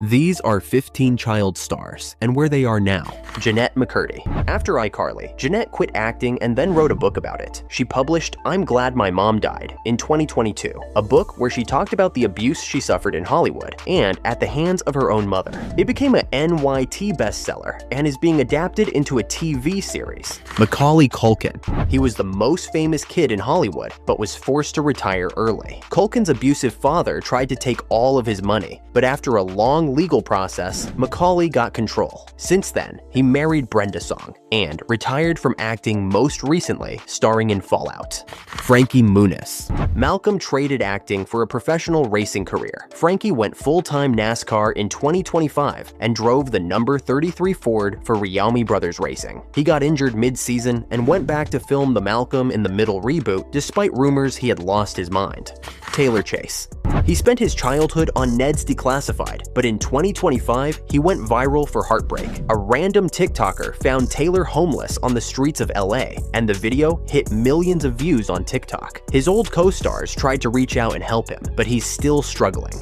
These are 15 child stars and where they are now. Jennette McCurdy. After iCarly, Jennette quit acting and then wrote a book about it. She published I'm Glad My Mom Died in 2022, a book where she talked about the abuse she suffered in Hollywood and at the hands of her own mother. It became a NYT bestseller and is being adapted into a TV series. Macaulay Culkin. He was the most famous kid in Hollywood but was forced to retire early. Culkin's abusive father tried to take all of his money, but after a long legal process, Macaulay got control. Since then, he married Brenda Song and retired from acting, most recently starring in Fallout. Frankie Muniz. Malcolm traded acting for a professional racing career. Frankie went full-time NASCAR in 2025 and drove the number 33 Ford for Rialmi Brothers Racing. He got injured mid-season and went back to film the Malcolm in the Middle reboot despite rumors he had lost his mind. Taylor Chase. He spent his childhood on Ned's Declassified, but in 2025, he went viral for heartbreak. A random TikToker found Taylor homeless on the streets of LA, and the video hit millions of views on TikTok. His old co-stars tried to reach out and help him, but he's still struggling.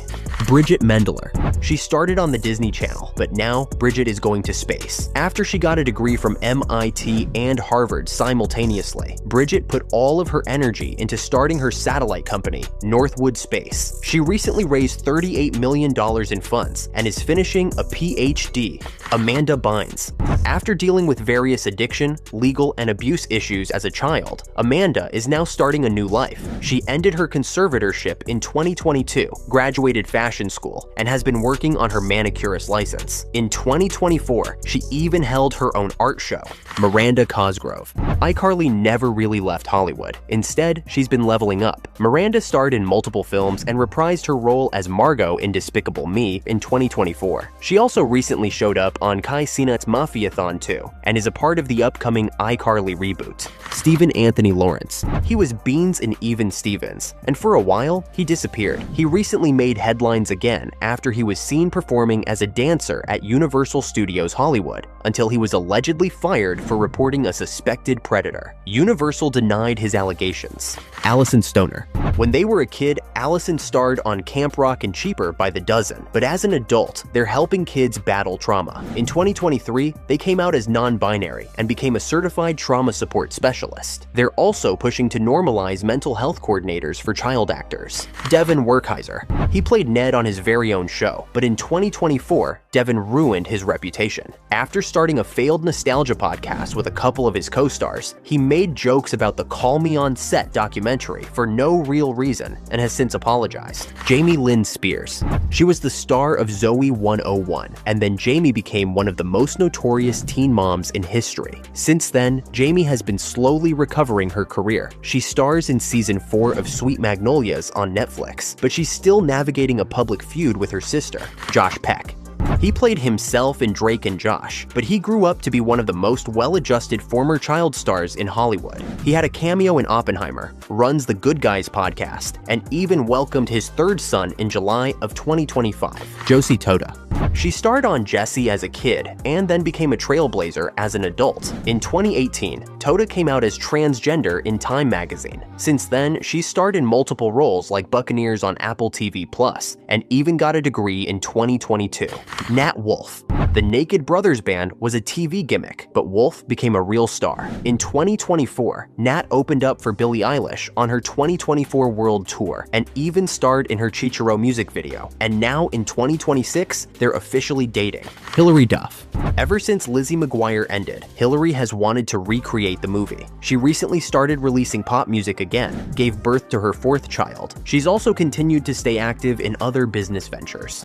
Bridget Mendler. She started on the Disney Channel, but now Bridget is going to space. After she got a degree from MIT and Harvard simultaneously, Bridget put all of her energy into starting her satellite company, Northwood Space. She recently raised $38 million in funds and is finishing a PhD. Amanda Bynes. After dealing with various addiction, legal, and abuse issues as a child, Amanda is now starting a new life. She ended her conservatorship in 2022, graduated fashion school, and has been working on her manicurist license. In 2024, she even held her own art show. Miranda Cosgrove. iCarly never really left Hollywood. Instead, she's been leveling up. Miranda starred in multiple films and reprised her role as Margot in Despicable Me in 2024. She also recently showed up on Kai Cenat's Mafiathon 2 and is a part of the upcoming iCarly reboot. Stephen Anthony Lawrence. He was Beans in Even Stevens, and for a while, he disappeared. He recently made headlines again after he was seen performing as a dancer at Universal Studios Hollywood, until he was allegedly fired for reporting a suspected predator. Universal denied his allegations. Allison Stoner. When they were a kid, Allison starred on Camp Rock and Cheaper by the dozen, but as an adult, they're helping kids battle trauma. In 2023, they came out as non-binary and became a certified trauma support specialist. They're also pushing to normalize mental health coordinators for child actors. Devin Werkheiser. He played Ned on his very own show, but in 2024, Devin ruined his reputation. After starting a failed nostalgia podcast with a couple of his co-stars, he made jokes about the Call Me On Set documentary for no real reason and has since apologized. Jamie Lynn Spears. She was the star of Zoey 101, and then Jamie became one of the most notorious teen moms in history. Since then, Jamie has been slowly recovering her career. She stars in season 4 of Sweet Magnolias on Netflix, but she's still navigating a public feud with her sister, Josh Peck. He played himself in Drake and Josh, but he grew up to be one of the most well-adjusted former child stars in Hollywood. He had a cameo in Oppenheimer, runs the Good Guys podcast, and even welcomed his third son in July of 2025. Josie Tota. She starred on Jessie as a kid and then became a trailblazer as an adult. In 2018, Tota came out as transgender in Time magazine. Since then, she starred in multiple roles like Buccaneers on Apple TV Plus, and even got a degree in 2022. Nat Wolff. The Naked Brothers band was a TV gimmick, but Wolff became a real star. In 2024, Nat opened up for Billie Eilish on her 2024 World Tour and even starred in her Chichiro music video. And now in 2026, they're officially dating. Hilary Duff. Ever since Lizzie McGuire ended, Hilary has wanted to recreate the movie. She recently started releasing pop music again, gave birth to her 4th child. She's also continued to stay active in other business ventures.